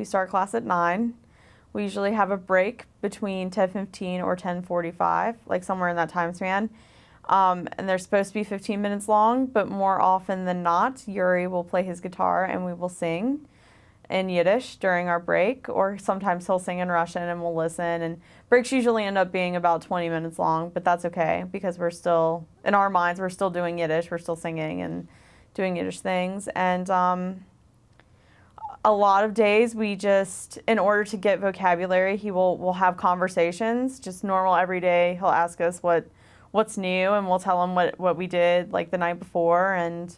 We start class at 9. We usually have a break between 10:15 or 10:45, like somewhere in that time span. And they're supposed to be 15 minutes long, but more often than not, Yuri will play his guitar and we will sing in Yiddish during our break, or sometimes he'll sing in Russian and we'll listen. And breaks usually end up being about 20 minutes long, but that's okay because we're still, in our minds, we're still doing Yiddish. We're still singing and doing Yiddish things. And a lot of days we just, in order to get vocabulary, we'll have conversations, just normal every day. He'll ask us what's new, and we'll tell him what we did like the night before, and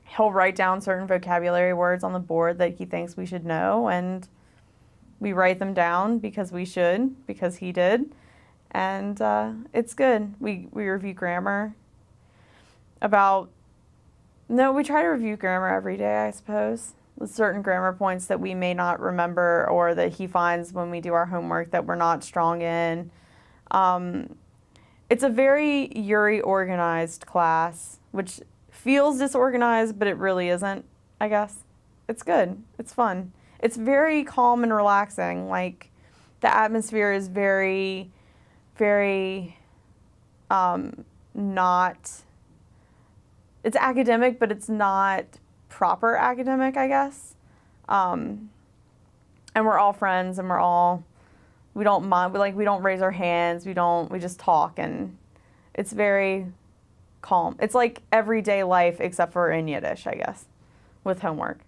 he'll write down certain vocabulary words on the board that he thinks we should know, and we write them down because we should, because he did, and it's good. We review grammar. We try to review grammar every day, I suppose, with certain grammar points that we may not remember or that he finds when we do our homework that we're not strong in. It's a very Yuri organized class, which feels disorganized, but it really isn't, I guess. It's good. It's fun. It's very calm and relaxing. Like, the atmosphere is very, very not, it's academic, but it's not proper academic, I guess. And we're all friends, and we don't mind, we don't raise our hands, we just talk, and it's very calm. It's like everyday life except for in Yiddish, I guess, with homework.